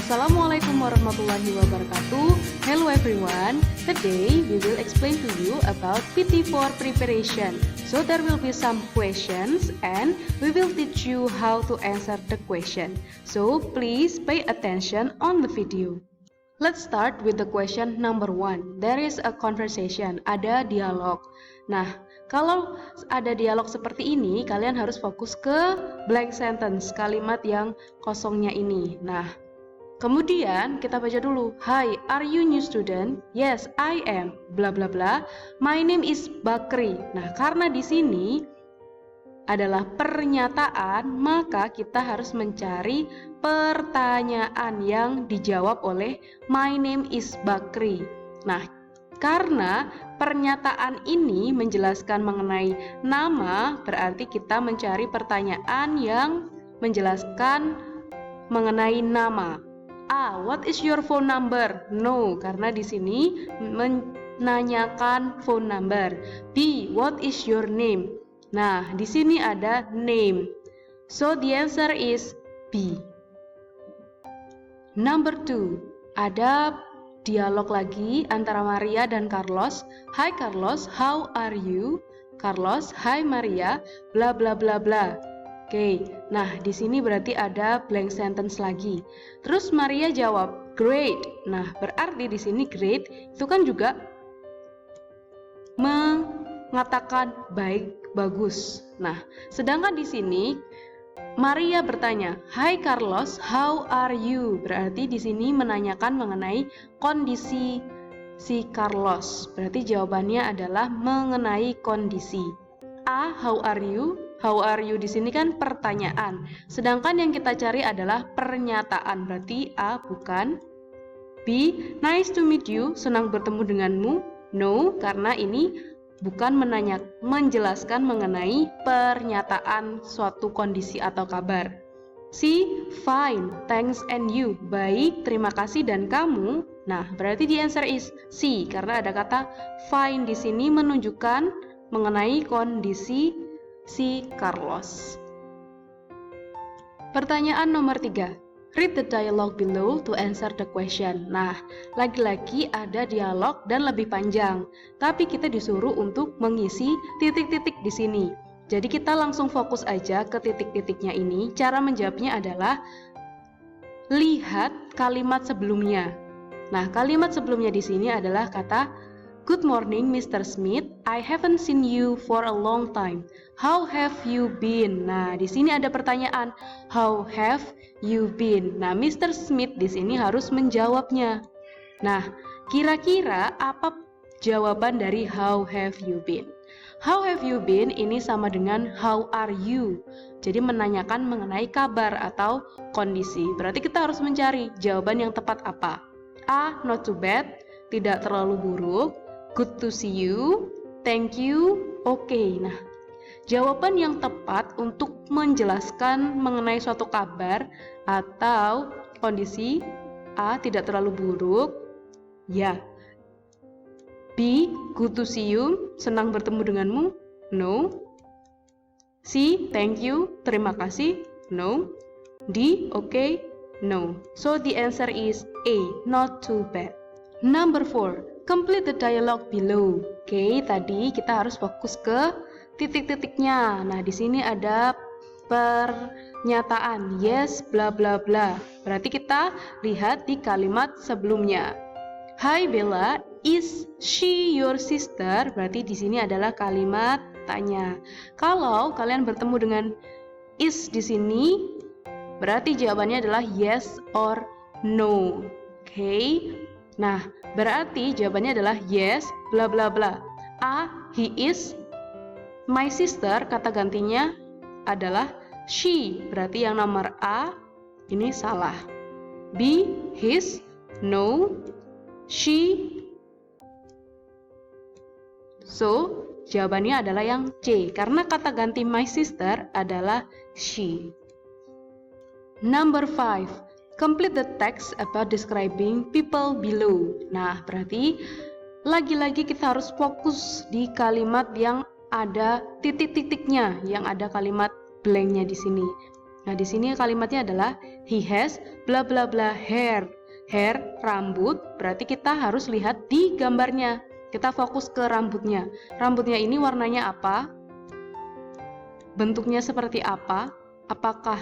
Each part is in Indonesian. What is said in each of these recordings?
Assalamualaikum warahmatullahi wabarakatuh. Hello everyone. Today we will explain to you about PT4 preparation. So there will be some questions and we will teach you how to answer the question. So please pay attention on the video. Let's start with the question number 1. There is a conversation, ada dialog. Nah, kalau ada dialog seperti ini, kalian harus fokus ke blank sentence, kalimat yang kosongnya ini. Nah, kemudian kita baca dulu. Hi, are you new student? Yes, I am. Bla bla bla. My name is Bakri. Nah, karena di sini adalah pernyataan, maka kita harus mencari pertanyaan yang dijawab oleh my name is Bakri. Nah, karena pernyataan ini menjelaskan mengenai nama, berarti kita mencari pertanyaan yang menjelaskan mengenai nama. A. What is your phone number? No, karena di sini menanyakan phone number. B. What is your name? Nah, di sini ada name. So the answer is B. Number 2. Ada dialog lagi antara Maria dan Carlos. Hi Carlos, how are you? Carlos, hi Maria, bla bla bla bla. Oke, nah di sini berarti ada blank sentence lagi. Terus Maria jawab, great. Nah, berarti di sini great itu kan juga mengatakan baik, bagus. Nah, sedangkan di sini Maria bertanya, "Hi Carlos, how are you?" Berarti di sini menanyakan mengenai kondisi si Carlos. Berarti jawabannya adalah mengenai kondisi. A. How are you? How are you di sini kan pertanyaan. Sedangkan yang kita cari adalah pernyataan. Berarti A bukan. B. Nice to meet you. Senang bertemu denganmu. No, karena ini bukan menjelaskan mengenai pernyataan suatu kondisi atau kabar. C. Fine, thanks and you. Baik, terima kasih dan kamu. Nah, berarti the answer is C karena ada kata fine di sini menunjukkan mengenai kondisi si Carlos. Pertanyaan nomor 3. Read the dialogue below to answer the question. Nah, lagi-lagi ada dialog dan lebih panjang, tapi kita disuruh untuk mengisi titik-titik di sini. Jadi kita langsung fokus aja ke titik-titiknya ini. Cara menjawabnya adalah lihat kalimat sebelumnya. Nah, kalimat sebelumnya di sini adalah kata Good morning, Mr. Smith. I haven't seen you for a long time. How have you been? Nah, di sini ada pertanyaan. How have you been? Nah, Mr. Smith di sini harus menjawabnya. Nah, kira-kira apa jawaban dari how have you been? How have you been ini sama dengan how are you. Jadi menanyakan mengenai kabar atau kondisi. Berarti kita harus mencari jawaban yang tepat apa? A. Not too bad. Tidak terlalu buruk. Good to see you, thank you, okay. Nah, jawaban yang tepat untuk menjelaskan mengenai suatu kabar atau kondisi A. Tidak terlalu buruk, ya. B. Good to see you, senang bertemu denganmu, no. C. Thank you, terima kasih, no. D. Okay, no. So the answer is A. Not too bad. Number 4. Complete the dialogue below. Oke, tadi kita harus fokus ke titik-titiknya. Nah, di sini ada pernyataan yes, bla bla bla. Berarti kita lihat di kalimat sebelumnya. Hi Bella, is she your sister? Berarti di sini adalah kalimat tanya. Kalau kalian bertemu dengan is di sini, berarti jawabannya adalah yes or no. Oke. Nah, berarti jawabannya adalah yes, bla bla bla. A. He is my sister, kata gantinya adalah she. Berarti yang nomor A ini salah. B. His, no. She. So, jawabannya adalah yang C, karena kata ganti my sister adalah she. Number 5. Complete the text about describing people below. Nah, berarti lagi-lagi kita harus fokus di kalimat yang ada titik-titiknya, yang ada kalimat blanknya di sini. Nah, di sini kalimatnya adalah he has bla bla bla hair. Hair, rambut, berarti kita harus lihat di gambarnya. Kita fokus ke rambutnya. Rambutnya ini warnanya apa? Bentuknya seperti apa? Apakah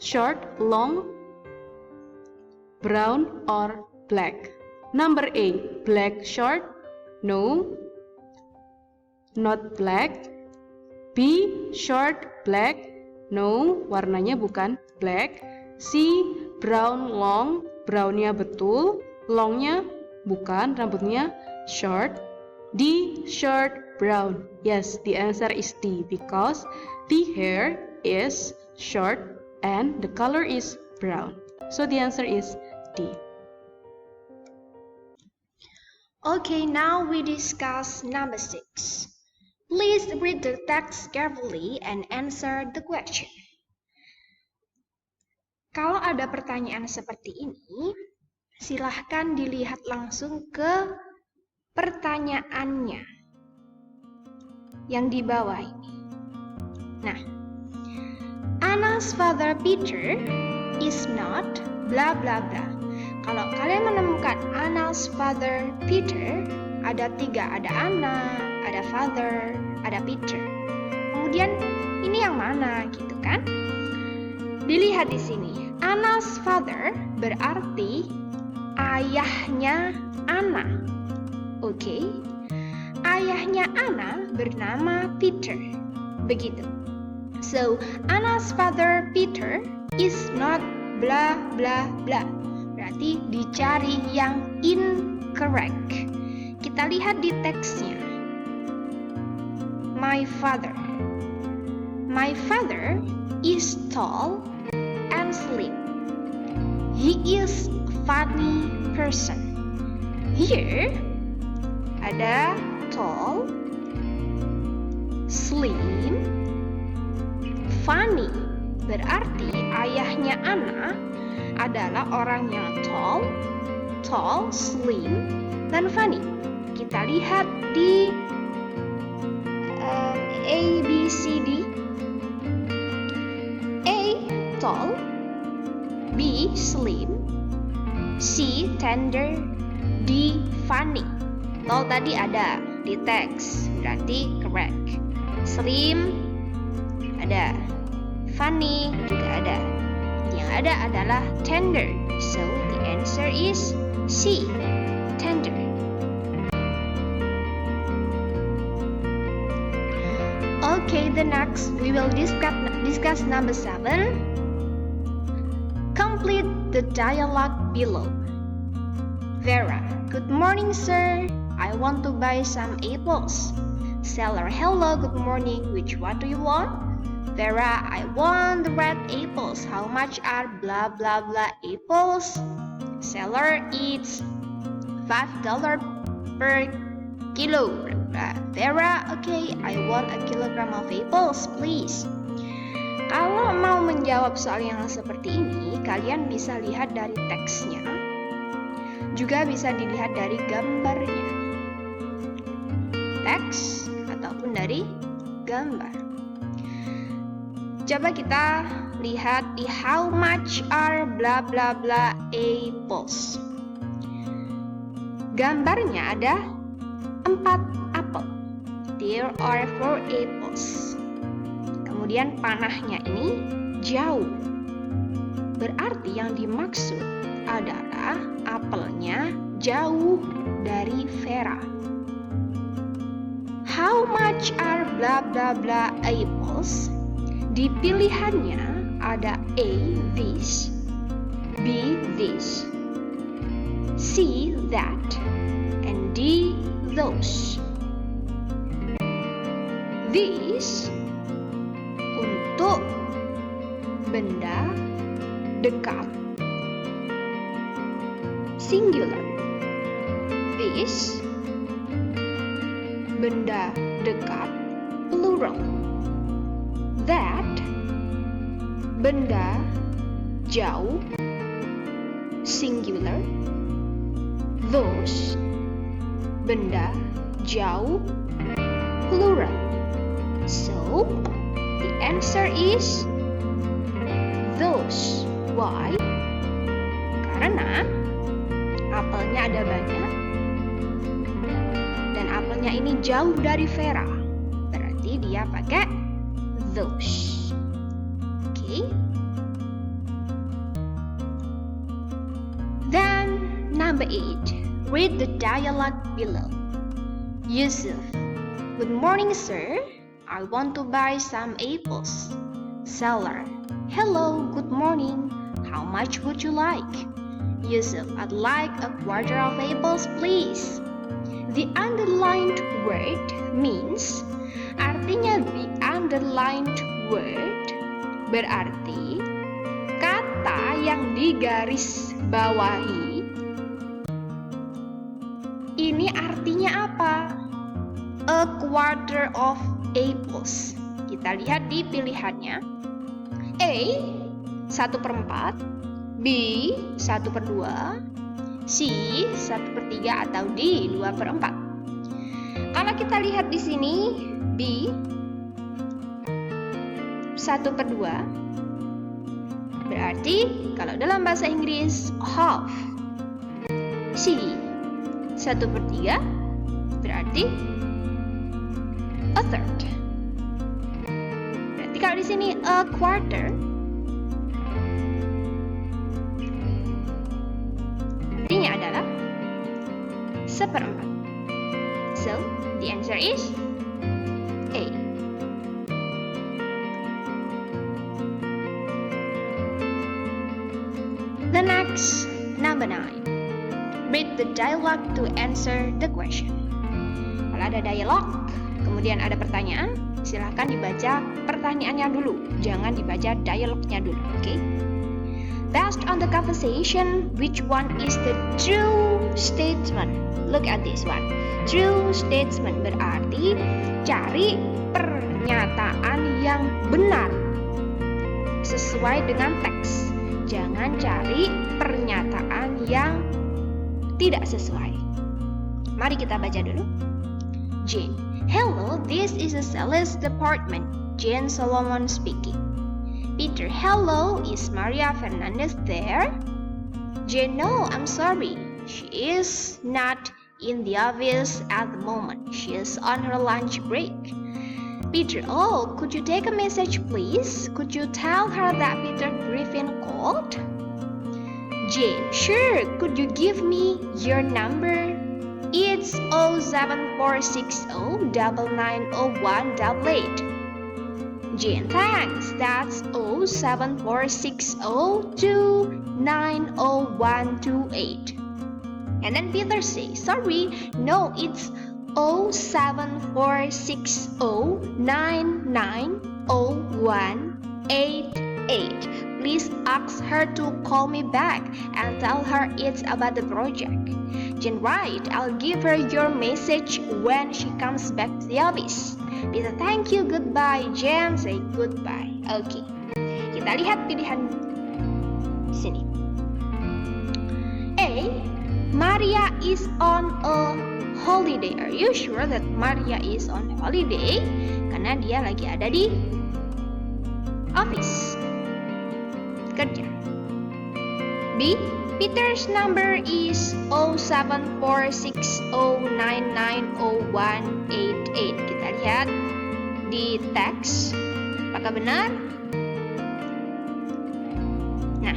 short, long, brown, or black? Number A, black short. No, not black. B, short, black. No, warnanya bukan black. C, brown, long. Brownnya betul, longnya bukan, rambutnya short. D, short, brown. Yes, the answer is D because the hair is short and the color is brown. So the answer is D. Okay, now we discuss number 6. Please read the text carefully and answer the question. Kalau ada pertanyaan seperti ini, silahkan dilihat langsung ke pertanyaannya yang di bawah ini. Nah, Anna's father Peter is not bla bla bla. Kalau kalian menemukan Anna's father Peter, ada 3, ada Anna, ada father, ada Peter. Kemudian ini yang mana gitu kan? Dilihat di sini, Anna's father berarti ayahnya Anna. Oke. Ayahnya Anna bernama Peter. Begitu. So, Anna's father Peter is not bla bla bla. Berarti dicari yang incorrect. Kita lihat di teksnya. My father. My father is tall and slim. He is a funny person. Here ada tall, slim, funny. Berarti ayahnya Anna adalah orang yang tall, slim, dan funny. Kita lihat di A, B, C, D. A, tall. B, slim. C, tender. D, funny. Tall tadi ada di teks, berarti correct. Slim ada, funny juga ada. Yang ada adalah tender. So the answer is C, tender. Okay, the next we will discuss number 7. Complete the dialogue below. Vera, good morning, sir. I want to buy some apples. Seller, hello, good morning. Which one do you want? Vera, I want the red apples. How much are blah blah blah apples? Seller, it's $5 per kilo. Vera, okay, I want a kilogram of apples, please. Kalau mau menjawab soal yang seperti ini, kalian bisa lihat dari teksnya, juga bisa dilihat dari gambarnya. Teks ataupun dari gambar. Coba kita lihat di how much are blah blah blah apples. Gambarnya ada 4 apel. There are 4 apples. Kemudian panahnya ini jauh. Berarti yang dimaksud adalah apelnya jauh dari Vera. How much are blah blah blah apples? Di pilihannya ada A, this, B, this, C, that, and D, those. This untuk benda dekat, singular. This benda dekat, plural. That benda jauh, singular. Those benda jauh, plural. So the answer is those. Why? Karena apelnya ada banyak dan apelnya ini jauh dari Vera. Berarti dia pakai those. Okay. Then number 8. Read the dialogue below. Yusuf. Good morning, sir. I want to buy some apples. Seller. Hello, good morning. How much would you like? Yusuf, I'd like a quarter of apples, please. The underlined word means, artinya the underlined word berarti kata yang digaris bawahi. Ini artinya apa? A quarter of apples. Kita lihat di pilihannya. A, 1/4, B, 1/2, C, 1/3 atau D, 2/4. Kalau kita lihat di sini, B, 1/2, berarti kalau dalam bahasa Inggris, half. C, 1/3, berarti a third. Berarti kalau di sini a quarter, artinya adalah 1/4. So, the answer is A. The next, number 9. Read the dialogue to answer the question. Kalau ada dialog, kemudian ada pertanyaan, silahkan dibaca pertanyaannya dulu. Jangan dibaca dialognya dulu, oke? Based on the conversation, which one is the true statement? Look at this one. True statement berarti cari pernyataan yang benar sesuai dengan teks. Jangan cari pernyataan yang tidak sesuai. Mari kita baca dulu. Jane. Hello, this is a sales department. Jane Solomon speaking. Peter. Hello, is Maria Fernandez there? Jane. No, I'm sorry. She is not in the office at the moment. She is on her lunch break. Peter. Oh, could you take a message, please? Could you tell her that Peter Griffin called? Jane. Sure, could you give me your number? It's 07460 990188. Jane. Thanks, that's 07460 290128. And then Peter says, sorry, no, it's 07460 990188. Please ask her to call me back and tell her it's about the project. Jane, right, I'll give her your message when she comes back to the office. Peter, thank you, goodbye. Jane, say goodbye. Oke, kita lihat pilihan di sini. A, Maria is on a holiday. Are you sure that Maria is on holiday? Karena dia lagi ada di office, kerja. B, Peter's number is 07460990188. Kita lihat di teks, apakah benar? Nah,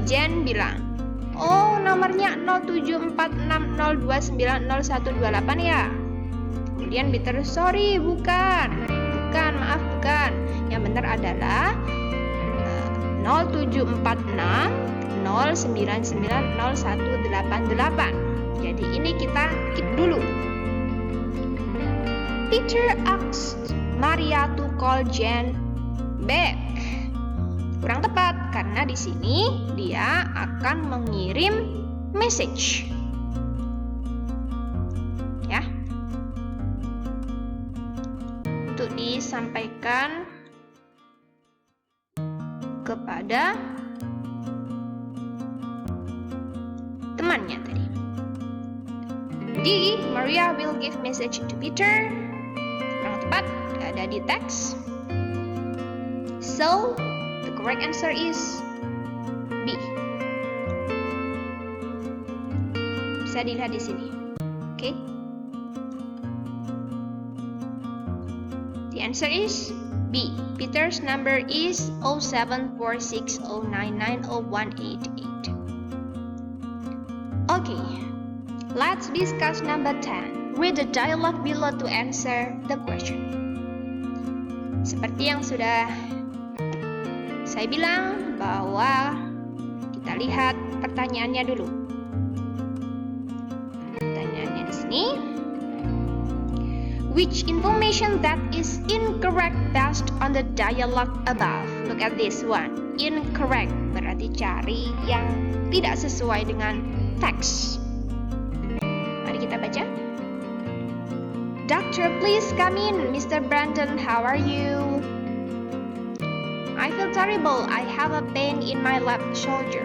Jen bilang, oh nomornya 0746029018 ya. Kemudian Peter, sorry, bukan, maaf bukan. Yang benar adalah 074609901888. Jadi ini kita keep dulu. Peter asked Maria to call Jane back. Kurang tepat karena di sini dia akan mengirim message. Ya. Untuk disampaikan kepada temannya tadi. D, Maria will give message to Peter. Kurang tepat, ada di teks. So, the correct answer is B. Bisa dilihat di sini. Okay? The answer is B. Peter's number is 074609901888. Okay, let's discuss number 10. Read the dialogue below to answer the question. Seperti yang sudah saya bilang bahwa kita lihat pertanyaannya dulu. Pertanyaannya di sini. Which information that is incorrect based on the dialogue above? Look at this one. Incorrect berarti cari yang tidak sesuai dengan teks. Mari kita baca. Doctor, please come in. Mr. Brandon, how are you? I feel terrible. I have a pain in my left shoulder.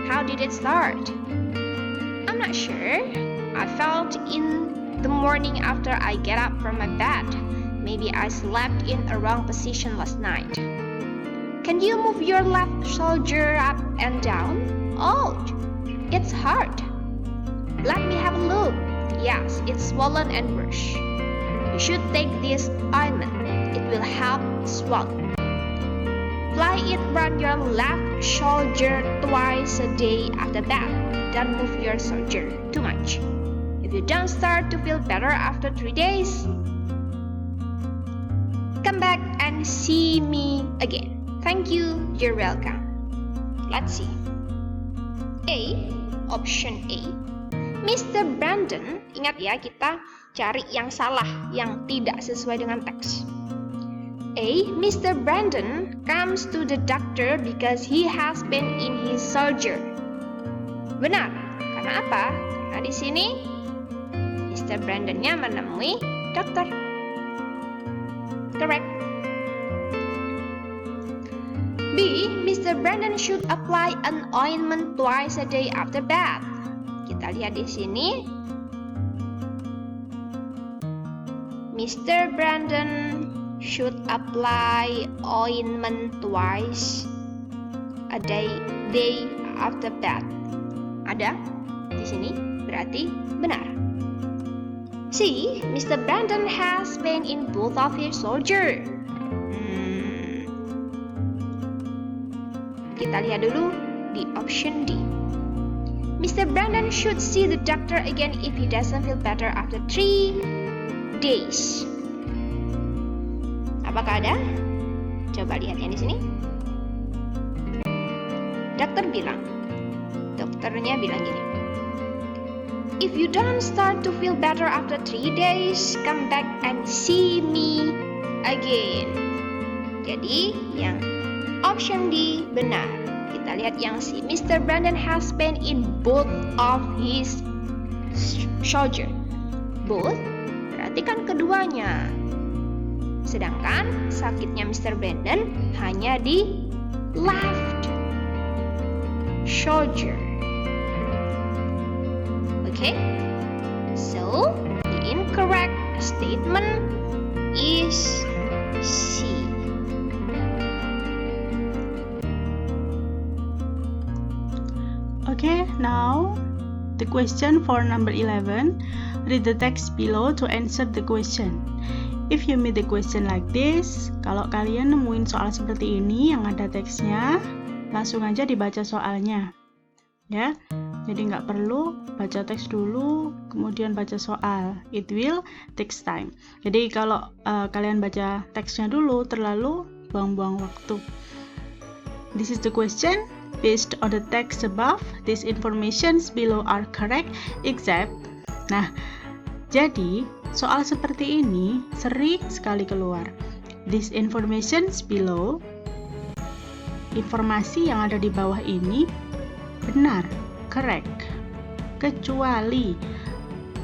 How did it start? I'm not sure. I felt in the morning after I get up from my bed. Maybe I slept in a wrong position last night. Can you move your left shoulder up and down? Oh, it's hard. Let me have a look. Yes, it's swollen and worse. You should take this ointment. It will help swell. Apply it around your left shoulder twice a day after bed. Don't move your shoulder too much. If you don't start to feel better after 3 days, come back and see me again. Thank you, you're welcome. Let's see. A, option A. Mr. Brandon, ingat ya, kita cari yang salah, yang tidak sesuai dengan teks. A, Mr. Brandon comes to the doctor because he has been in his surgery. Benar, karena apa? Karena di sini Mr. Brandon-nya menemui dokter. Correct. B, Mr. Brandon should apply an ointment twice a day after bath. Kita lihat di sini. Mr. Brandon should apply ointment twice a day after bath. Ada di sini, berarti benar. C, Mr. Brandon has pain in both of his shoulder. Kita lihat dulu di option D. Mr. Brandon should see the doctor again if he doesn't feel better after 3 days. Apakah ada? Coba lihat yang di sini. Dokternya bilang gini. If you don't start to feel better after 3 days, come back and see me again. Jadi yang option D benar. Kita lihat yang C. Mr. Brandon has pain in both of his shoulder. Both berarti kan keduanya. Sedangkan sakitnya Mr. Brandon hanya di left shoulder. Okay? So, the incorrect statement is C. Okay, now the question for number 11. Read the text below to answer the question. If you meet the question like this, kalau kalian nemuin soal seperti ini yang ada teksnya, langsung aja dibaca soalnya. Ya, jadi nggak perlu baca teks dulu, kemudian baca soal. It will takes time. Jadi kalau kalian baca teksnya dulu, terlalu buang-buang waktu. This is the question. Based on the text above, these informations below are correct, except. Nah, jadi soal seperti ini sering sekali keluar. These informations below, informasi yang ada di bawah ini benar, correct, kecuali.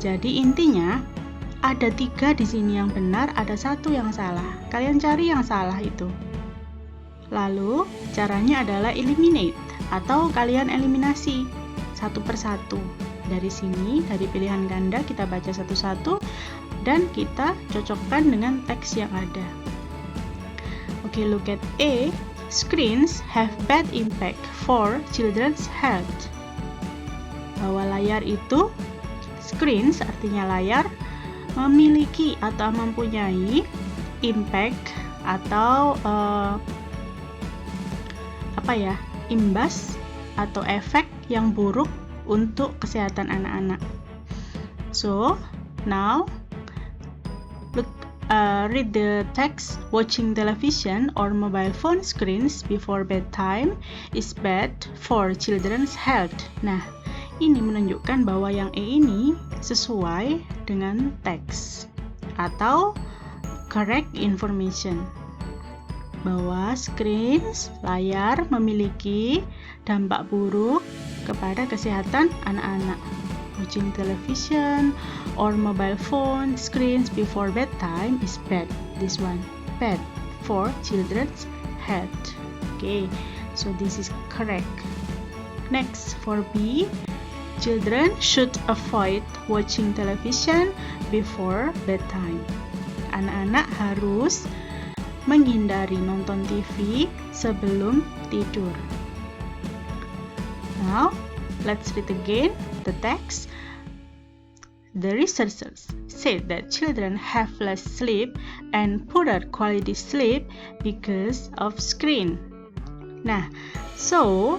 Jadi intinya ada 3 di sini yang benar, ada 1 yang salah. Kalian cari yang salah itu. Lalu caranya adalah eliminate atau kalian eliminasi satu persatu. Dari sini, dari pilihan ganda kita baca satu-satu dan kita cocokkan dengan teks yang ada. Oke, look at A. screens have bad impact for children's health. Bahwa layar itu, screens artinya layar, memiliki atau mempunyai impact atau imbas atau efek yang buruk untuk kesehatan anak-anak. So, now read the text. Watching television or mobile phone screens before bedtime is bad for children's health. Nah, ini menunjukkan bahwa yang E ini sesuai dengan teks atau correct information. Bahwa screens, layar memiliki dampak buruk kepada kesehatan anak-anak. Watching television or mobile phone screens before bedtime is bad. This one, bad for children's health. Okay, so this is correct. Next, for B, children should avoid watching television before bedtime. Anak-anak harus menghindari nonton TV sebelum tidur. Now, let's read again the text. The researchers said that children have less sleep and poorer quality sleep because of screen. Nah, so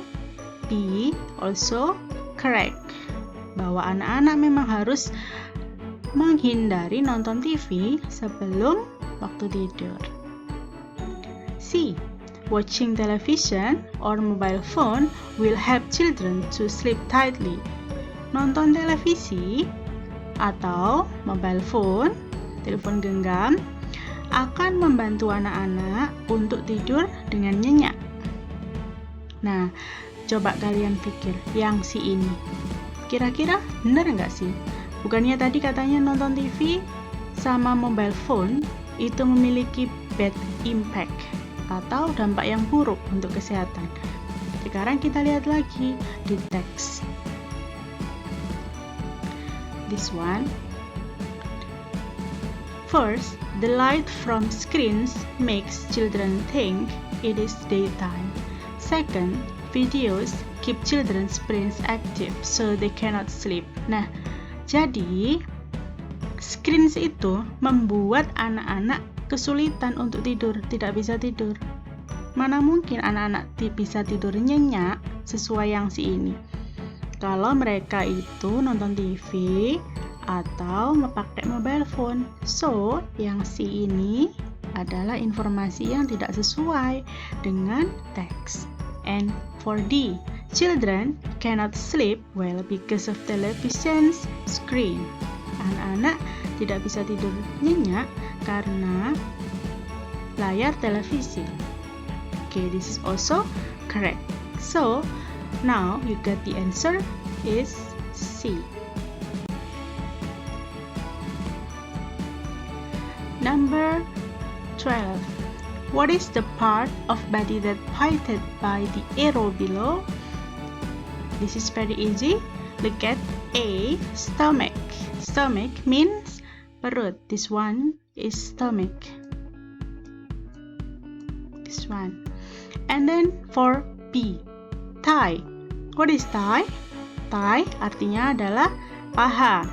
B also correct. Bahwa anak-anak memang harus menghindari nonton TV sebelum waktu tidur. C. Watching television or mobile phone will help children to sleep tightly. Nonton televisi atau mobile phone, telepon genggam, akan membantu anak-anak untuk tidur dengan nyenyak. Nah, coba kalian pikir yang si ini. Kira-kira benar nggak sih? Bukannya tadi katanya nonton TV sama mobile phone itu memiliki bad impact atau dampak yang buruk untuk kesehatan. Sekarang kita lihat lagi di teks. This one. First, the light from screens makes children think it is daytime. Second, videos keep children's brains active so they cannot sleep. Nah, jadi screens itu membuat anak-anak kesulitan untuk tidur, tidak bisa tidur. Mana mungkin anak-anak bisa tidur nyenyak sesuai yang si ini. Kalau mereka itu nonton TV atau memakai mobile phone. So, yang si ini adalah informasi yang tidak sesuai dengan teks. And for D, children cannot sleep well because of television's screen. Anak-anak tidak bisa tidur nyenyak karena layar televisi. Okay, this is also correct. So, now you get the answer is C. Number 12. What is the part of body that pointed by the arrow below? This is very easy. Look at A, stomach. Stomach means perut. This one is stomach. This one. And then for B, thigh. What is thigh? Thigh artinya adalah paha.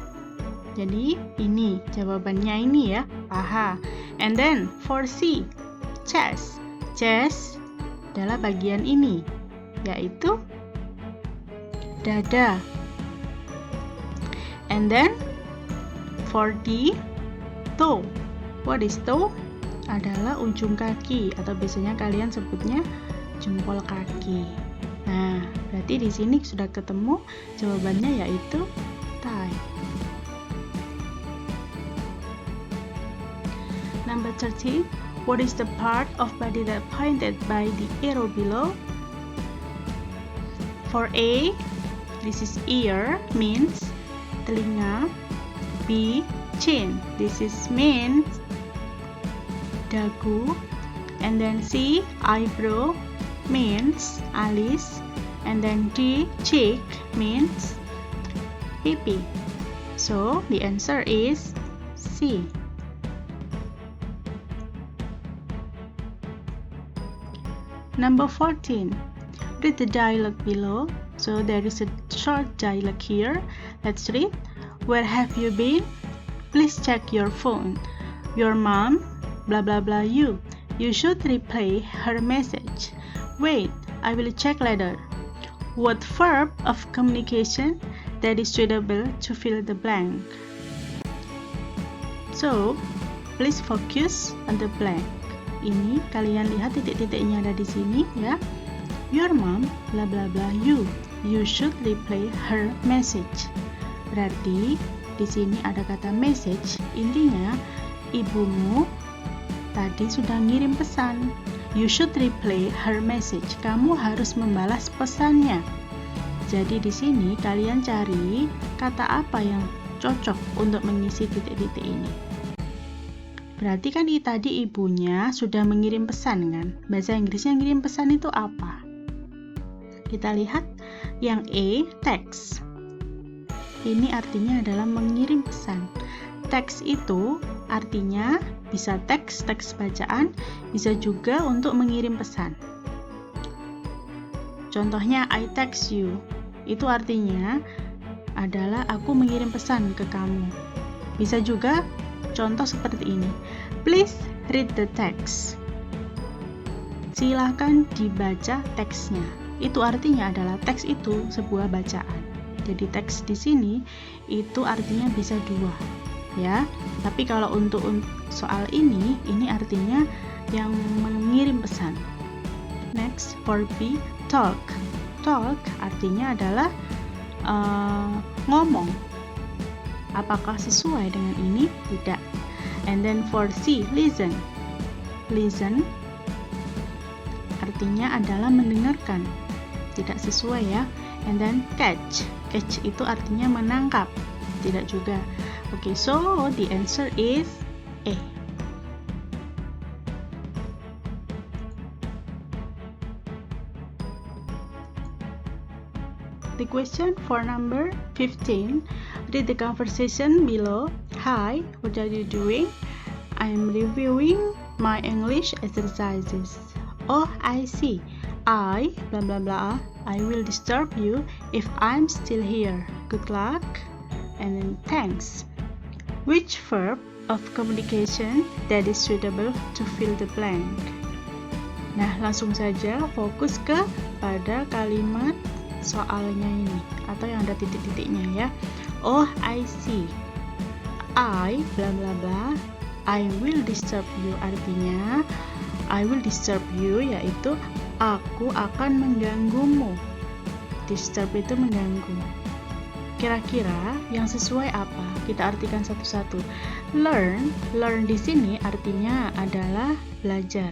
Jadi ini jawabannya ini ya, paha. And then for C, chest. Chest adalah bagian ini, yaitu dada. And then for D, toe. What is toe? Adalah ujung kaki atau biasanya kalian sebutnya jempol kaki. Nah, berarti di sini sudah ketemu jawabannya yaitu thigh. Number 13. What is the part of body that pointed by the arrow below? For A, this is ear, means telinga. B, chin, this is means dagu. And then C, eyebrow, means alis. And then D, cheek, means pipi. So the answer is C. Number 14. Read the dialogue below. So there is a short dialogue here. Let's read. Where have you been? Please check your phone. Your mom, blah blah blah you. You should replay her message. Wait, I will check later. What verb of communication that is suitable to fill the blank? So, please focus on the blank. Ini kalian lihat titik-titiknya ada di sini ya. Your mom, blah blah blah you. You should replay her message. Berarti di sini ada kata message. Intinya ibumu tadi sudah ngirim pesan. You should replay her message. Kamu harus membalas pesannya. Jadi di sini kalian cari kata apa yang cocok untuk mengisi titik-titik ini. Berarti kan tadi ibunya sudah mengirim pesan kan? Bahasa Inggrisnya ngirim pesan itu apa? Kita lihat yang A, text. Ini artinya adalah mengirim pesan. Teks itu artinya bisa teks bacaan, bisa juga untuk mengirim pesan. Contohnya I text you. Itu artinya adalah aku mengirim pesan ke kamu. Bisa juga contoh seperti ini. Please read the text. Silakan dibaca teksnya. Itu artinya adalah teks itu sebuah bacaan. Jadi teks di sini itu artinya bisa dua, ya. Tapi kalau untuk soal ini artinya yang mengirim pesan. Next, for B, talk. Talk artinya adalah ngomong. Apakah sesuai dengan ini? Tidak. And then for C, listen. Listen artinya adalah mendengarkan. Tidak sesuai ya. And then catch. Catch itu artinya menangkap. Tidak juga. Okay, so the answer is A. The question for number 15. Read the conversation below. Hi, what are you doing? I am reviewing my English exercises. Oh, I see. I, blah blah blah, I will disturb you if I'm still here. Good luck. And then thanks. Which verb of communication that is suitable to fill the blank? Nah, langsung saja fokus ke pada kalimat soalnya ini atau yang ada titik-titiknya ya. Oh, I see. I blah blah blah, I will disturb you artinya I will disturb you yaitu aku akan mengganggumu. Disturb itu mengganggu. Kira-kira yang sesuai apa? Kita artikan satu-satu. Learn di sini artinya adalah belajar.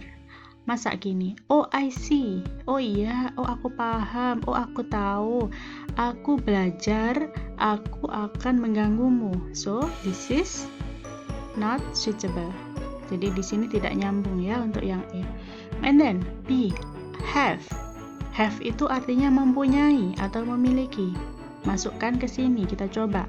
Masa gini? Oh, I see. Oh iya, oh aku paham, oh aku tahu. Aku belajar, aku akan mengganggumu. So, this is not suitable. Jadi di sini tidak nyambung ya untuk yang E. And then B, have. Have itu artinya mempunyai atau memiliki. Masukkan ke sini, kita coba.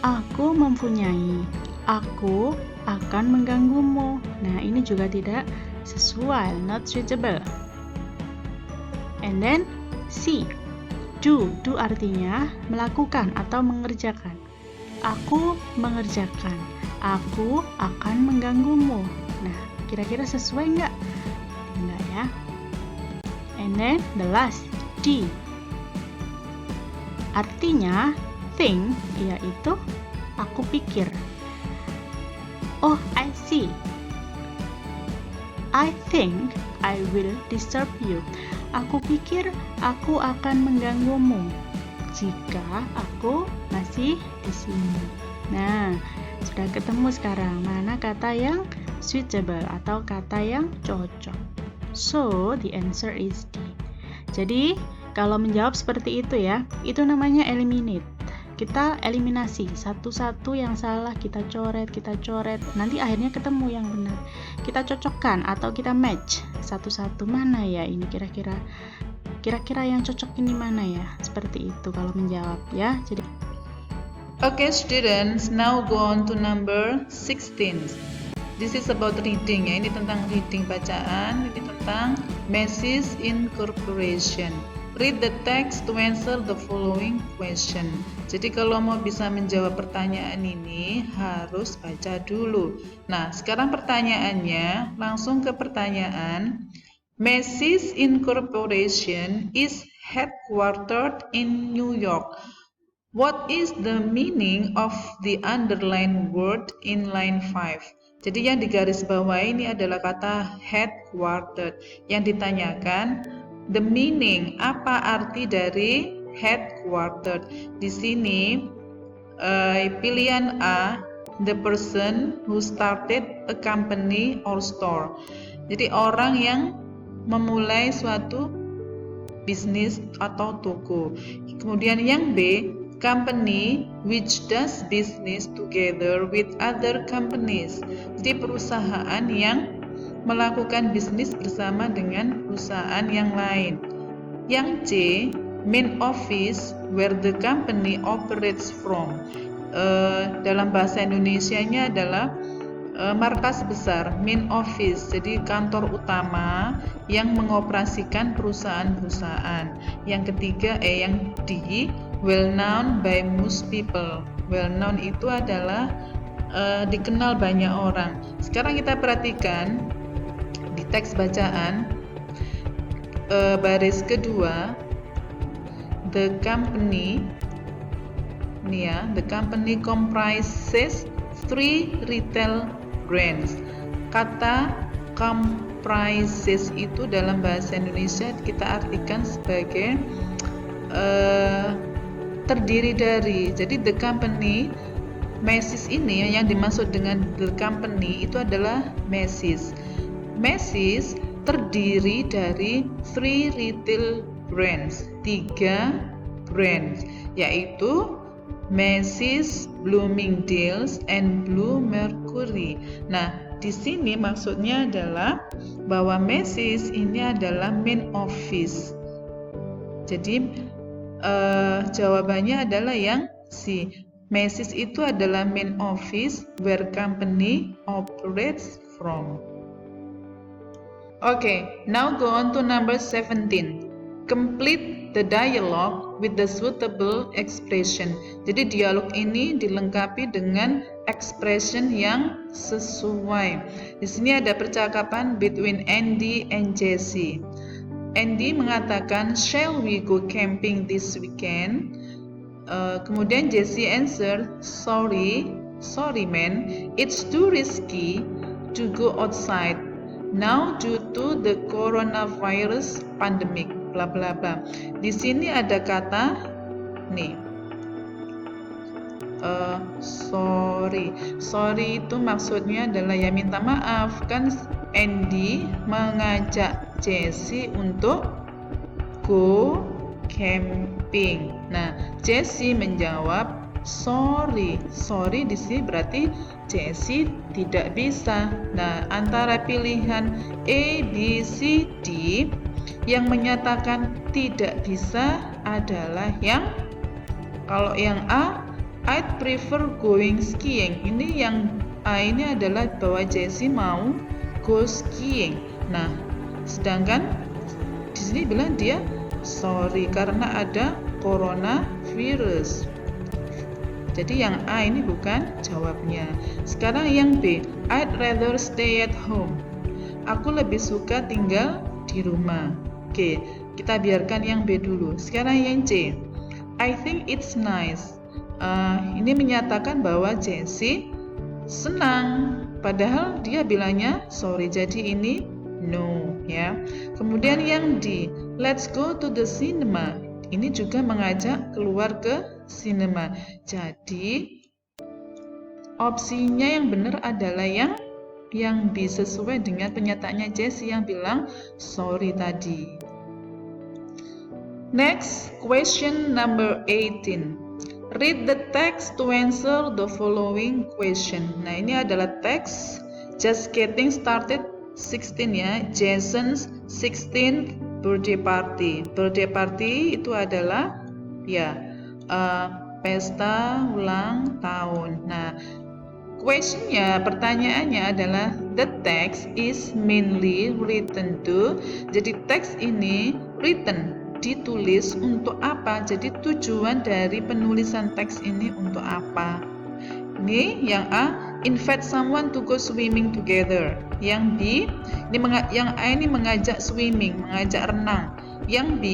Aku mempunyai. Aku akan mengganggumu. Nah, ini juga tidak sesuai, not suitable. And then C, do. Do artinya melakukan atau mengerjakan. Aku mengerjakan. Aku akan mengganggumu. Nah, kira-kira sesuai nggak? Enggak ya. And then the last, D. Artinya think, yaitu aku pikir. Oh, I see. I think I will disturb you. Aku pikir aku akan mengganggumu jika aku masih di sini. Nah, sudah ketemu sekarang mana kata yang suitable atau kata yang cocok. So, the answer is D. Jadi, kalau menjawab seperti itu ya, itu namanya eliminate. Kita eliminasi satu-satu yang salah, kita coret, nanti akhirnya ketemu yang benar. Kita cocokkan atau kita match satu-satu, mana ya ini kira-kira yang cocok ini mana ya, seperti itu kalau menjawab ya. Jadi Okay students, now go on to number 16. This is about reading ya. Ini tentang reading, bacaan. Ini tentang Macy's Incorporation. Read the text to answer the following question. Jadi kalau mau bisa menjawab pertanyaan ini harus baca dulu. Nah, sekarang pertanyaannya, langsung ke pertanyaan. Macy's Incorporation is headquartered in New York. What is the meaning of the underlined word in line 5? Jadi yang digaris bawah ini adalah kata headquartered. Yang ditanyakan, the meaning, apa arti dari headquartered? Di sini pilihan A, the person who started a company or store. Jadi orang yang memulai suatu bisnis atau toko. Kemudian yang B, company which does business together with other companies. Jadi perusahaan yang melakukan bisnis bersama dengan perusahaan yang lain. Yang C, main office where the company operates from. Dalam bahasa Indonesianya adalah markas besar, main office, jadi kantor utama yang mengoperasikan perusahaan-perusahaan. Yang ketiga, yang D, well known by most people. Well known itu adalah dikenal banyak orang. Sekarang kita perhatikan di teks bacaan baris kedua, the company, ini ya, the company comprises 3 retail brands. Kata comprises itu dalam bahasa Indonesia kita artikan sebagai terdiri dari. Jadi the company Macy's ini yang dimaksud dengan the company itu adalah Macy's. Macy's terdiri dari 3 retail brands, 3 brands, yaitu Macy's, Bloomingdale's, and Bluemercury. Nah, di sini maksudnya adalah bahwa Macy's ini adalah main office. Jadi jawabannya adalah yang C. Macy's itu adalah main office where company operates from. Okay, now go on to number 17. Complete the dialogue with the suitable expression. Jadi dialog ini dilengkapi dengan expression yang sesuai. Di sini ada percakapan between Andy and Jessie. Andy mengatakan, "Shall we go camping this weekend?" Kemudian Jessie answer, Sorry man, it's too risky to go outside now due to the coronavirus pandemic. Bla bla bla. Di sini ada kata nih, sorry itu maksudnya adalah ya minta maaf. Kan Andy mengajak Jessie untuk go camping. Nah, Jessie menjawab sorry di sini berarti Jessie tidak bisa. Nah, antara pilihan A, B, C, D, yang menyatakan tidak bisa adalah yang, kalau yang A, I'd prefer going skiing. Ini yang A ini adalah bahwa Jessie mau go skiing. Nah, sedangkan di sini bilang dia sorry karena ada coronavirus. Jadi yang A ini bukan jawabnya. Sekarang yang B, I'd rather stay at home. Aku lebih suka tinggal di rumah. Oke, kita biarkan yang B dulu. Sekarang yang C, I think it's nice. Ini menyatakan bahwa Jessie senang, padahal dia bilangnya sorry. Jadi ini no ya. Kemudian yang D, let's go to the cinema. Ini juga mengajak keluar ke cinema. Jadi opsinya yang benar adalah yang B, sesuai dengan pernyataannya Jessie yang bilang sorry tadi. Next, question number 18. Read the text to answer the following question. Nah, ini adalah teks Just Getting Started 16 ya, Jason's 16th birthday party. Birthday party itu adalah ya pesta ulang tahun. Nah, Questionnya, pertanyaannya adalah the text is mainly written to. Jadi teks ini written, ditulis untuk apa? Jadi tujuan dari penulisan teks ini untuk apa? Ini yang A, invite someone to go swimming together. Yang B, yang A ini mengajak swimming, mengajak renang. Yang B,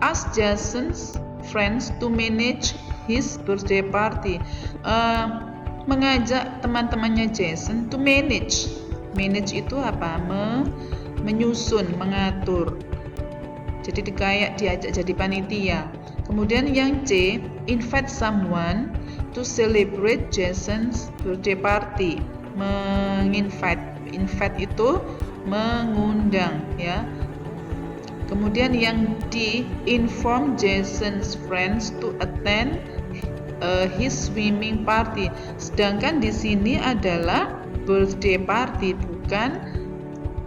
ask Jason's friends to manage his birthday party. Mengajak teman-temannya Jason to manage. Manage itu apa? Menyusun, mengatur. Jadi kayak diajak jadi panitia. Kemudian yang C, invite someone to celebrate Jason's birthday party. Menginvite. Invite itu mengundang, ya. Kemudian yang D, inform Jason's friends to attend his swimming party. Sedangkan di sini adalah birthday party,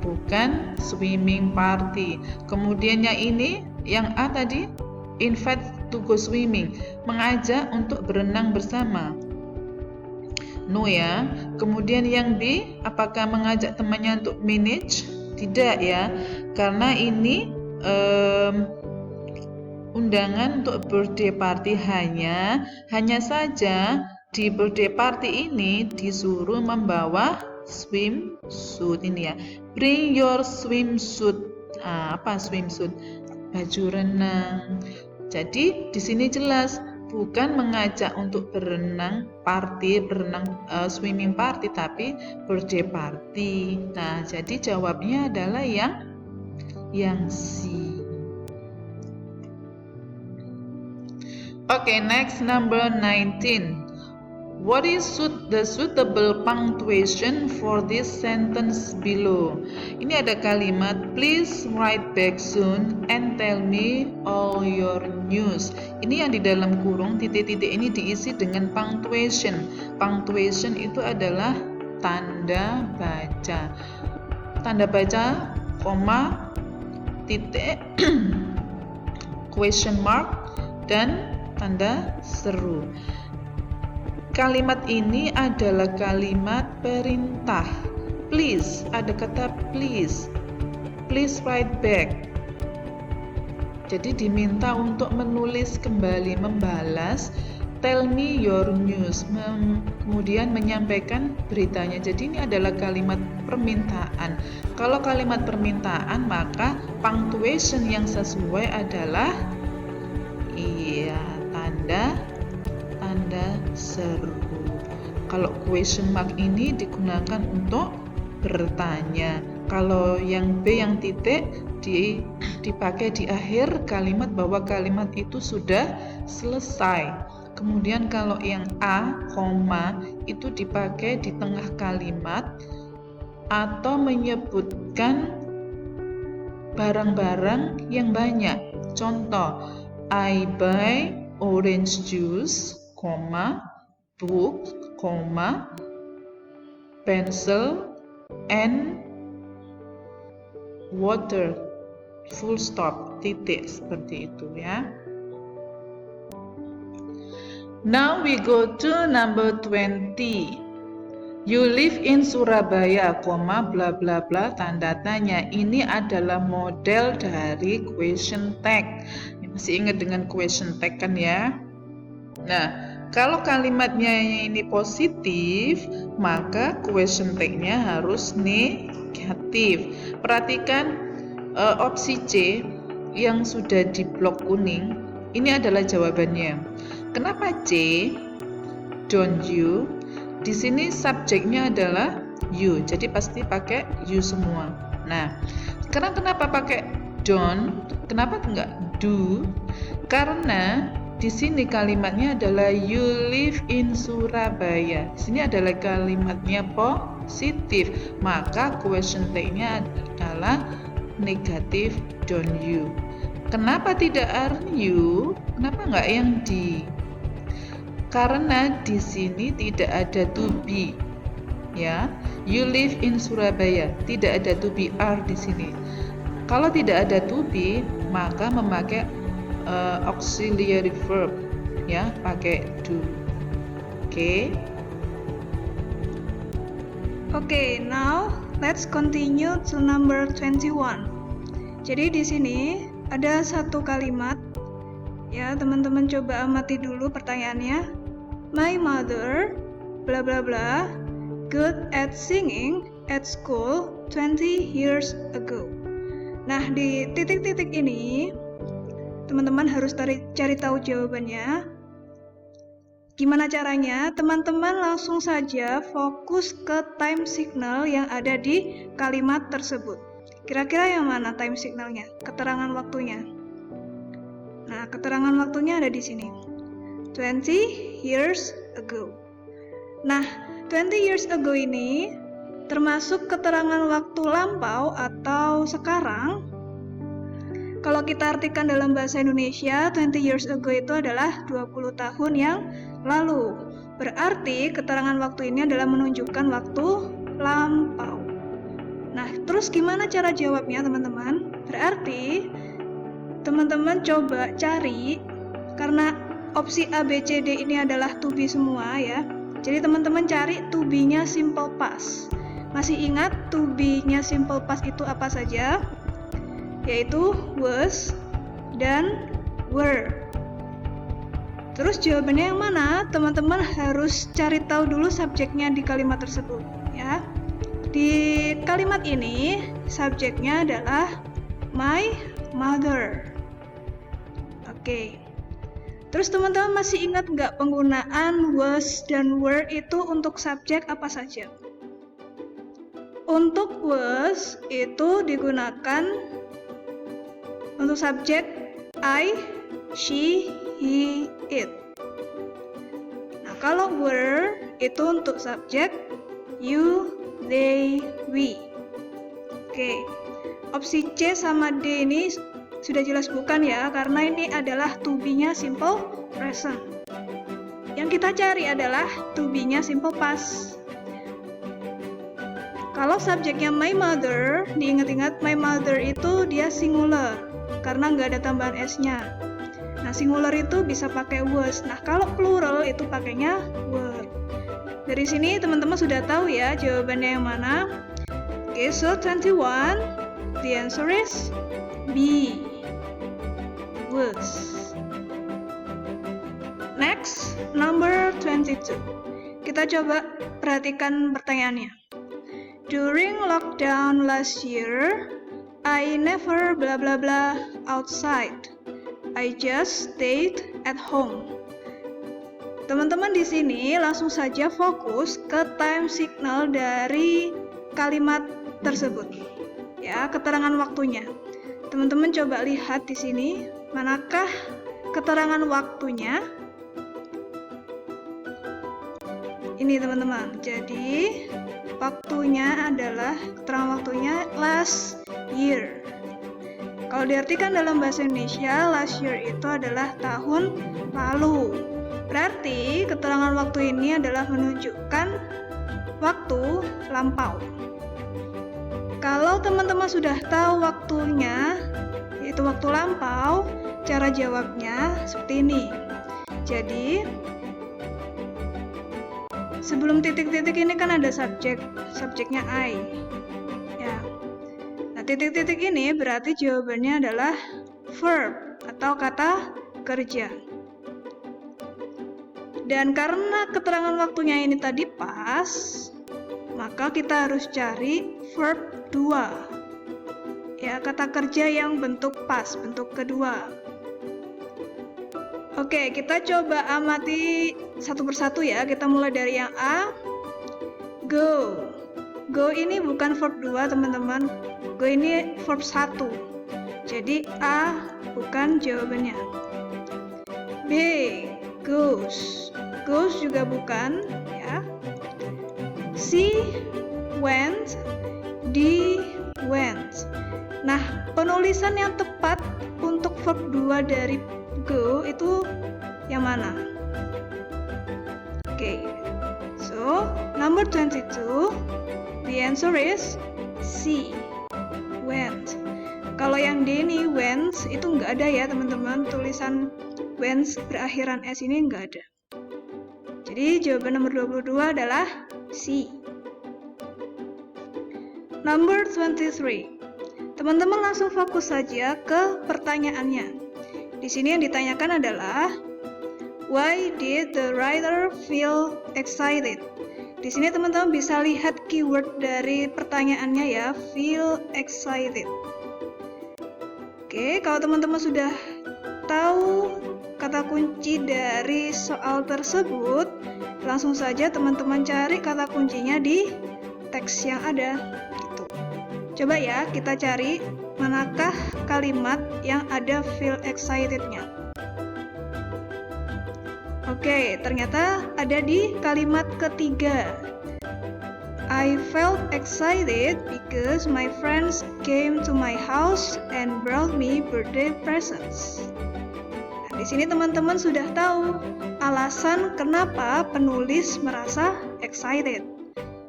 bukan swimming party. Kemudian yang ini, yang A tadi, invite to go swimming, mengajak untuk berenang bersama. No ya. Kemudian yang B, apakah mengajak temannya untuk manage? Tidak ya, karena ini undangan untuk birthday party hanya saja di birthday party ini disuruh membawa swimsuit ini ya. Bring your swimsuit. Apa swimsuit? Baju renang. Jadi di sini jelas bukan mengajak untuk berenang swimming party, tapi birthday party. Nah, jadi jawabnya adalah yang C. Okay, next number 19. What is the suitable punctuation for this sentence below? Ini ada kalimat, please write back soon and tell me all your news. Ini yang di dalam kurung, titik-titik ini diisi dengan punctuation. Punctuation itu adalah tanda baca. Tanda baca, koma, titik, question mark, dan tanda seru. Kalimat ini adalah kalimat perintah. Please, ada kata please. Please write back. Jadi diminta untuk menulis kembali, membalas. Tell me your news. Kemudian menyampaikan beritanya. Jadi ini adalah kalimat permintaan. Kalau kalimat permintaan, maka punctuation yang sesuai adalah tanda seru. Kalau question mark ini digunakan untuk bertanya. Kalau yang B, yang titik, dipakai di akhir kalimat bahwa kalimat itu sudah selesai. Kemudian kalau yang A, koma, itu dipakai di tengah kalimat atau menyebutkan barang-barang yang banyak. Contoh, I buy orange juice, book, pencil, and water, full stop, titik, seperti itu ya. Now we go to number 20. You live in Surabaya, bla bla bla, tanda tanya. Ini adalah model dari question tag. Masih ingat dengan question tag kan ya? Nah, kalau kalimatnya ini positif, maka question tag-nya harus negatif. Perhatikan opsi C yang sudah di blok kuning, ini adalah jawabannya. Kenapa C? Don't you? Di sini subjeknya adalah you, jadi pasti pakai you semua. Nah, sekarang kenapa pakai don't? Kenapa enggak do? Karena di sini kalimatnya adalah you live in Surabaya. Di sini adalah kalimatnya positif, maka question tag-nya adalah negatif, don't you. Kenapa tidak are you? Kenapa enggak yang di? Karena di sini tidak ada to be. Ya, you live in Surabaya, tidak ada to be are di sini. Kalau tidak ada to be, maka memakai auxiliary verb, ya, pakai do. Oke. Okay, now let's continue to number 21. Jadi di sini ada satu kalimat. Ya, teman-teman coba amati dulu pertanyaannya. My mother bla bla bla good at singing at school 20 years ago. Nah, di titik-titik ini teman-teman harus cari tahu jawabannya. Gimana caranya? Teman-teman langsung saja fokus ke time signal yang ada di kalimat tersebut. Kira-kira yang mana time signalnya? Keterangan waktunya. Nah, keterangan waktunya ada di sini. 20 years ago. Nah, 20 years ago ini termasuk keterangan waktu lampau atau sekarang. Kalau kita artikan dalam bahasa Indonesia, 20 years ago itu adalah 20 tahun yang lalu. Berarti keterangan waktu ini adalah menunjukkan waktu lampau. Nah, terus gimana cara jawabnya, teman-teman? Berarti teman-teman coba cari, karena opsi A, B, C, D ini adalah to be semua ya. Jadi teman-teman cari to be-nya simple past. Masih ingat to be-nya simple past itu apa saja? Yaitu was dan were. Terus jawabannya yang mana? Teman-teman harus cari tahu dulu subjeknya di kalimat tersebut ya. Di kalimat ini subjeknya adalah my mother. Oke. Terus teman-teman masih ingat nggak penggunaan was dan were itu untuk subjek apa saja? Untuk was itu digunakan untuk subjek I, she, he, it. Nah, kalau were itu untuk subjek you, they, we. Oke. Opsi C sama D ini sudah jelas bukan ya, karena ini adalah to be-nya simple present. Yang kita cari adalah to be-nya simple past. Kalau subjeknya my mother, diingat-ingat my mother itu dia singular karena nggak ada tambahan s-nya. Nah, singular itu bisa pakai was. Nah, kalau plural itu pakainya were. Dari sini teman-teman sudah tahu ya jawabannya yang mana. Oke, so 21, the answer is B. Was. Next, number 22. Kita coba perhatikan pertanyaannya. During lockdown last year, I never blah blah blah outside. I just stayed at home. Teman-teman di sini langsung saja fokus ke time signal dari kalimat tersebut. Ya, keterangan waktunya. Teman-teman coba lihat di sini, manakah keterangan waktunya? Ini teman-teman. Jadi, waktunya adalah keterangan waktunya last year. Kalau diartikan dalam bahasa Indonesia, last year itu adalah tahun lalu. Berarti keterangan waktu ini adalah menunjukkan waktu lampau. Kalau teman-teman sudah tahu waktunya, yaitu waktu lampau, cara jawabnya seperti ini. Jadi, sebelum titik-titik ini kan ada subjeknya I. Ya. Nah, titik-titik ini berarti jawabannya adalah verb atau kata kerja. Dan karena keterangan waktunya ini tadi pas, maka kita harus cari verb 2. Ya, kata kerja yang bentuk pas, bentuk kedua. Oke, kita coba amati satu persatu ya. Kita mulai dari yang A. Go. Go ini bukan verb 2, teman-teman. Go ini verb 1. Jadi A bukan jawabannya. B. Goes. Goes juga bukan, ya. C. Went. D. Went. Nah, penulisan yang tepat untuk verb 2 dari go itu yang mana? Okay, so number 22, the answer is C. Went. Kalau yang D ini went itu nggak ada ya teman-teman, tulisan went berakhiran S ini nggak ada. Jadi jawaban nomor 22 adalah C. Number 23. Teman-teman langsung fokus saja ke pertanyaannya. Di sini yang ditanyakan adalah why did the writer feel excited? Di sini teman-teman bisa lihat keyword dari pertanyaannya ya, feel excited. Oke, kalau teman-teman sudah tahu kata kunci dari soal tersebut, langsung saja teman-teman cari kata kuncinya di teks yang ada. Gitu. Coba ya, kita cari manakah kalimat yang ada feel excited-nya. Oke, ternyata ada di kalimat ketiga. I felt excited because my friends came to my house and brought me birthday presents. Nah, di sini teman-teman sudah tahu alasan kenapa penulis merasa excited.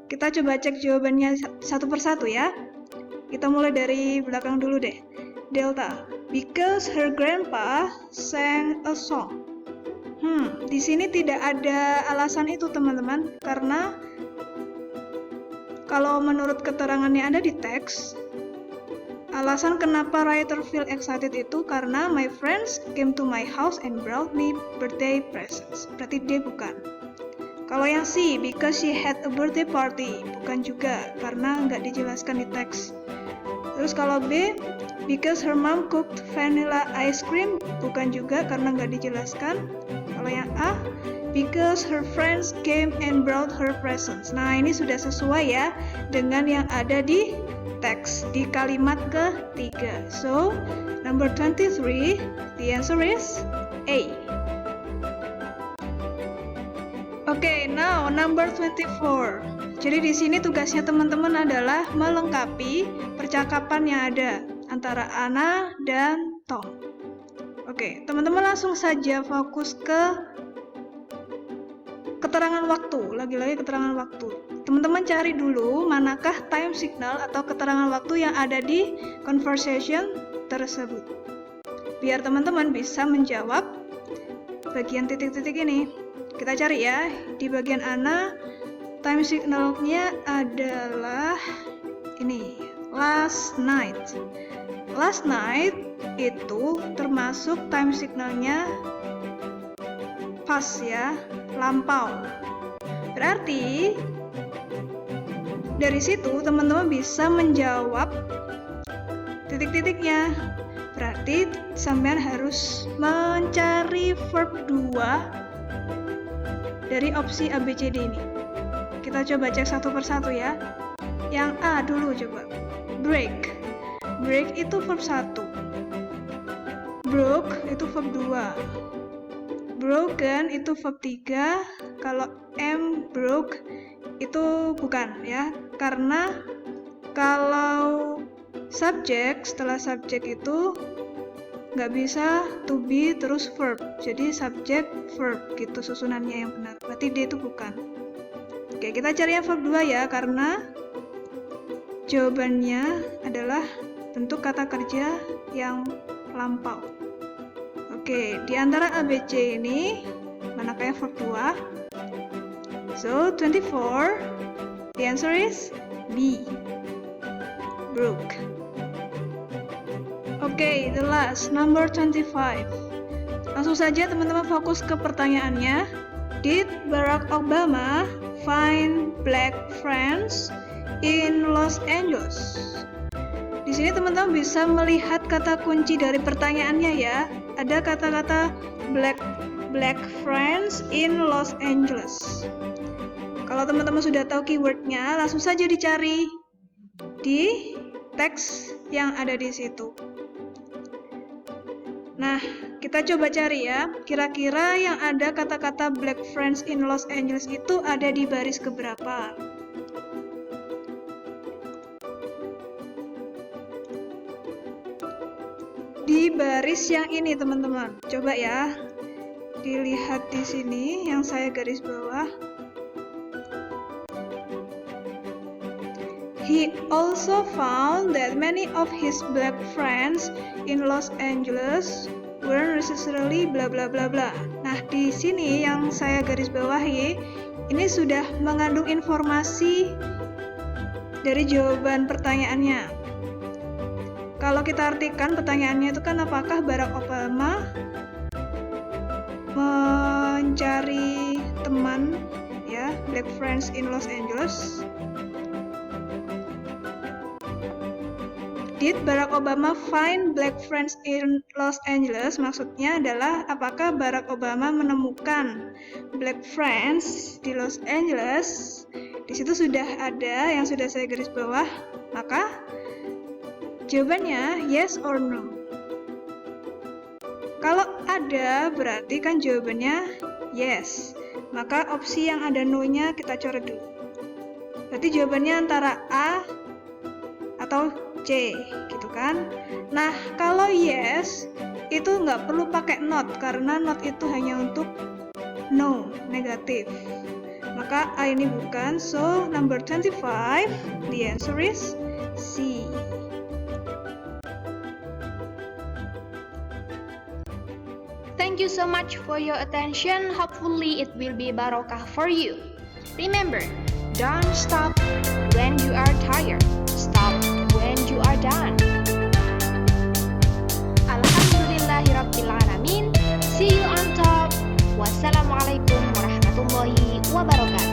Kita coba cek jawabannya satu persatu ya. Kita mulai dari belakang dulu deh. Delta, because her grandpa sang a song. Di sini tidak ada alasan itu teman-teman, karena kalau menurut keterangan yang ada di teks, alasan kenapa writer feel excited itu karena my friends came to my house and brought me birthday presents. Berarti dia bukan. Kalau yang C, because she had a birthday party, bukan juga, karena nggak dijelaskan di teks. Terus kalau B, because her mom cooked vanilla ice cream, bukan juga, karena nggak dijelaskan. Kalau yang A, because her friends came and brought her presents. Nah, ini sudah sesuai ya dengan yang ada di teks, di kalimat ketiga. So, number 23, the answer is A. Oke, now number 24. Jadi di sini tugasnya teman-teman adalah melengkapi percakapan yang ada antara Anna dan Tom. Oke, teman-teman langsung saja fokus ke keterangan waktu. Lagi-lagi keterangan waktu. Teman-teman cari dulu manakah time signal atau keterangan waktu yang ada di conversation tersebut. Biar teman-teman bisa menjawab bagian titik-titik ini. Kita cari ya, di bagian Anna, time signalnya adalah ini, last night. Last night itu termasuk time signalnya past ya, lampau. Berarti dari situ teman-teman bisa menjawab titik-titiknya. Berarti sampean harus mencari verb 2 dari opsi ABCD ini. Kita coba cek satu persatu ya. Yang A dulu coba. Break. Break itu verb 1. Broke itu verb 2. Broken itu verb 3. Kalau M broke itu bukan ya. Karena kalau subjek, setelah subjek itu nggak bisa to be terus verb. Jadi subjek verb gitu susunannya yang benar. Berarti dia itu bukan. Oke, kita cari yang verb 2 ya, karena jawabannya adalah bentuk kata kerja yang lampau. Oke, di antara ABC ini manakah yang verb 2? So, 24, the answer is B. Broke. Oke, the last, number 25. Langsung saja teman-teman fokus ke pertanyaannya. Did Barack Obama find black friends in Los Angeles? Di sini teman-teman bisa melihat kata kunci dari pertanyaannya ya. Ada kata-kata black friends in Los Angeles. Kalau teman-teman sudah tahu keywordnya, langsung saja dicari di teks yang ada di situ. Nah, kita coba cari ya, kira-kira yang ada kata-kata black friends in Los Angeles itu ada di baris keberapa? Di baris yang ini teman-teman, coba ya, dilihat di sini yang saya garis bawah. He also found that many of his black friends in Los Angeles weren't necessarily bla bla bla bla. Nah, di sini yang saya garis bawahi, ini sudah mengandung informasi dari jawaban pertanyaannya. Kalau kita artikan pertanyaannya itu kan apakah Barack Obama mencari teman ya, black friends in Los Angeles? Did Barack Obama find black friends in Los Angeles? Maksudnya adalah apakah Barack Obama menemukan black friends di Los Angeles? Di situ sudah ada yang sudah saya garis bawah, maka jawabannya yes or no. Kalau ada berarti kan jawabannya yes, maka opsi yang ada no-nya kita coret dulu. Berarti jawabannya antara A atau C, gitu kan? Nah, kalau yes, itu nggak perlu pakai not, karena not itu hanya untuk no, negatif. Maka A ini bukan, so number 25, the answer is C. Thank you so much for your attention. Hopefully it will be barokah for you. Remember, don't stop when you are tired. Stop when you are done. Alhamdulillahirrabbilalamin. See you on top. Wassalamualaikum warahmatullahi wabarakatuh.